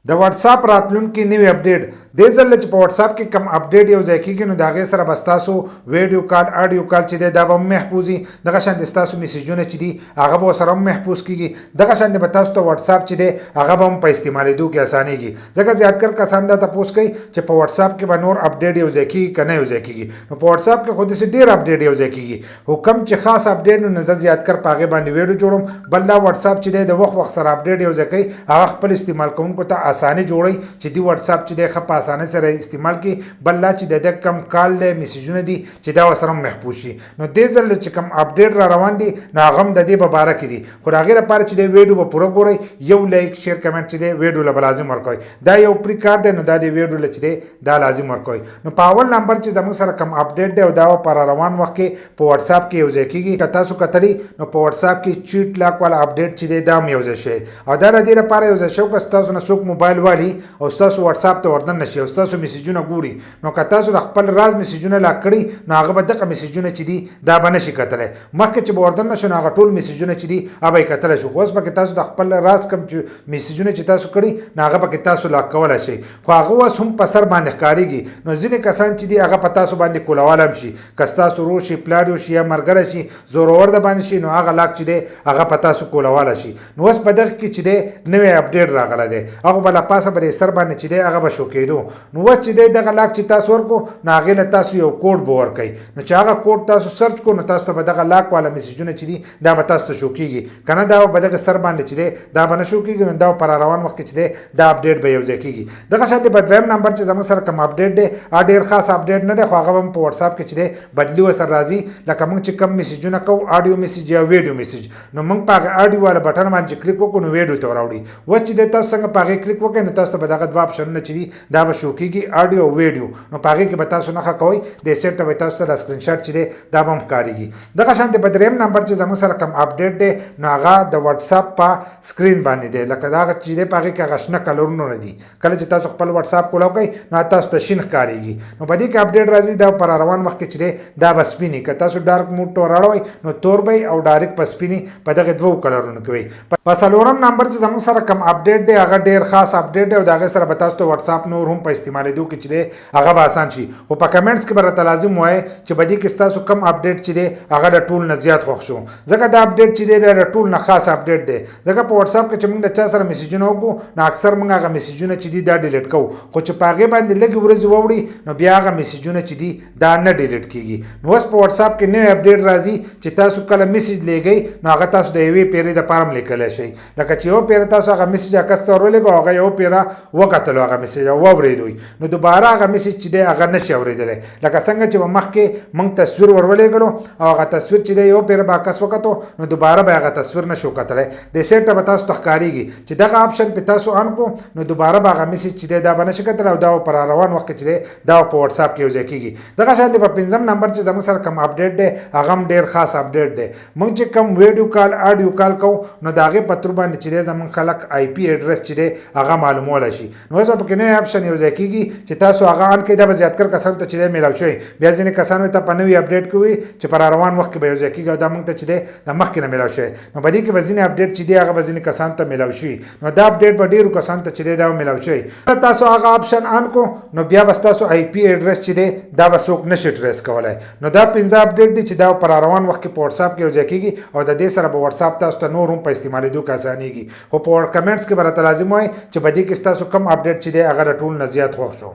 د واتس اپ راتلونکي نوی اپډیټ د ځل چې په واتس اپ کې کم اپډیټ یو ځای کیږي نو دا غي سره بس تاسو ویډیو کال اډیو کال چې دا به محفوظي دغه شان د تاسو میسجونه چې دي هغه به سره محفوظ کیږي دغه شان د تاسو ته واتس اپ چې دی هغه به هم په استعمالېدو کې اسانيږي ځکه زیاتکر کسان دا تاسو کوي چې په واتس اپ کې به نور اپډیټ یو ځای کیږي کنه یو ځای کیږي نو په واتس اپ کې خو د ډیر اپډیټ یو ځای کیږي حکم چې خاص اپډیټ نو نظر زیاتکر پاغه باندې ویډیو جوړم بل دا واتس اپ چې د وخت سره اپډیټ یو ځای کوي هغه خپل استعمال کوونکو ته اساني جوړي چې دی واتس اپ چې د خپ اسانه سره استعمال کی بل لا چې د کم کال له میسجونه دي چې دا وسره محفوظ شي نو د ځل چې کم اپډیټ را روان دي ناغم د دې په اړه کې دي خو هغه لپاره چې د ویډیو په پوره ګوري یو لایک شیر کمنټ چې د ویډیو له لازم ورکوي دا یو پری کار دی نو دا د ویډیو لچ دی دا لازم ورکوي نو په اول نمبر چې زموږ سره کم اپډیټ دی او دا پر روان وخت کې په واتس اپ کې یو ځای کیږي کته سو کتلی نو په واتس اپ کې چیټ لاک والا اپډیټ چې دی دا یو ځای شي او دا د دې لپاره یو ځای شو که تاسو نه څوک موبایل والی او تاسو واتس اپ ته وردن نشي او تاسو میسجونه ګوري نو که تاسو د خپل راز میسجونه لا کړی نو هغه به دغه میسجونه چې دي دا به نشي کتلی مخکې چې وردن نشو هغه ټول میسجونه چې دي هغه کتلی شو اوس به تاسو د خپل راز کم میسجونه چې تاسو کړی نو هغه به تاسو لا کولای شي خو هغه اوس هم په سر باندې ښکاریږي نو ځینې کسان چې دي هغه په تاسو باندې کولوالم شي کستا سورو شي پلاډیو شي یا مرګره شي زورور د باندې شي نو هغه لاک چې دی هغه په تاسو کولواله شي نو اوس په دغه کې چې دی نوې اپډیټ راغله دی هغه بل پاسه بر سر باندې چې دی هغه به شو کېدو نو اوس چې دی دغه لاک چې تاسو ورکو نو هغه له تاسو یو کوډ به ورکړي نو چې هغه کوډ تاسو سرچ کو نو تاسو ته دغه لاک والا میسجونه چې دي دا به تاسو ته شو کېږي کنه دا به دغه سر باندې چې دی دا به نشو کېږي نو دا پر روان وخت چې دی دا اپډیټ به یو ځای کېږي دغه شاته په دویم نمبر چې زموږ سره کوم اپډیټ دی ډیر خاص اپډیټ نه دی خو هغه هم په واتس اپ کې چې دی بدلی وسر راځي لکه موږ چې کم میسجونه کو اډیو میسج یا ویډیو میسج نو موږ په اډیو والا بٹن باندې کلیک وکړو نو ویډیو ته راوړي و چې د تاسو څنګه په کلیک وکړئ نو تاسو به دغه دوه اپشنونه چې دي دا به شو کېږي اډیو او ویډیو نو په هغه کې به تاسو نه کوئ د سیټ به تاسو ته سکرین شاټ چې دی دا به هم ښکارېږي دغه شان د دریم نمبر چې زموږ سره کوم اپډیټ دی نو هغه د واتس اپ په سکرین باندې دی لکه دا چې دی په هغه کې هغه شنه کلرونه نه دي کله چې تاسو خپل واتس اپ کولاو کوئ نو تاسو ته شین ښکارېږي نو په دې کې اپډیټ راځي دا پر روان وخت کې چې دی دا به سپینی که تاسو ډارک موډ ته راړوئ نو تور به او ډایرکټ په سپینی په دغه دوه کلرونو کې وي په څلورم نمبر چې زموږ سره کوم اپډیټ دی هغه ډیر خاص اپډیټ دی او دا غي سره به تاسو ته واتس اپ نور هم په استعمالېدو کې چې دی هغه به آسان شي او په کمنټس کې به راته لازم وای چې بدی کې تاسو کوم اپډیټ چې دی هغه د ټول نه زیات خوښ شو ځکه دا اپډیټ چې دی د ټول نه خاص اپډیټ دی ځکه په واتس اپ کې چې موږ د چا سره میسجونه وکړو نو اکثر موږ هغه میسجونه چې دی دا ډیلیټ کوو خو چې په هغه باندې لږ ورځ ووري نو بیا هغه میسجونه چې دی دا نه ډیلیټ کیږي نو اوس په واتس اپ کې نوې اپډیټ راځي چې تاسو کله میسج لګئ نو هغه تاسو د یوې پیرې د فارم لیکلی شئ لکه چې یو پیره تاسو هغه میسج اکسته ورولېږو هغه یو پیره وکتلو هغه میسج او واورېدوی نو دوباره هغه میسج چې دی هغه نشي اورېدلی لکه څنګه چې مخکې موږ تصویر ورولېږلو او هغه تصویر چې دی یو پیره به عکس وکتو نو دوباره به هغه تصویر نشو کتلی د سیټ به تاسو ته ښکارېږي چې دغه آپشن په تاسو آن کو نو دوباره به هغه میسج چې دی دا به نشي کتلی او دا پر روان وخت چې دی دا په واتس اپ کې یو ځای کېږي دغه شان په پنځم نمبر چې زموږ سره کوم اپډیټ دی هغه هم ډېر خاص اپډیټ دی موږ چې کوم ویډیو کال اډیو کال کوو نو د هغې په تر باندې چې دی زموږ خلک آی پی اډرس چې دی هغه معلومولی شي نو اوس به پکې نوی آپشن یو ځای کېږي چې تاسو هغه آن کړئ دا به زیاتکر کسانو ته چې دی میلاو شوی بیا ځینې کسانو ته په نوي اپډیټ کې وي چې پر روان وخت کې به یو ځای کېږي او دا موږ ته چې دی د مخکې نه میلاو شوی نو په دې کې به ځینې اپډیټ چې دی هغه به ځینې کسانو ته میلاو شي نو دا اپډیټ به ډېرو کسانو ته چې دی دا میلاو شوی تاسو هغه آپشن آن کو نو بیا به ستاسو آی پی اډرس چې دی دا به څوک نشي ټریس کولی نو دا پنځه اپډیټ دي چې دا پر روان وخت کې په واتس اپ کې یو ځای کېږي او د دې سره به واتس اپ تاسو ته نور هم په استعمالېدو کې اسانېږي خو په کمنټس کې به راته لازم وای چې په دې کې ستاسو کوم اپډیټ چې دی هغه د ټول نه زیات خوښ شو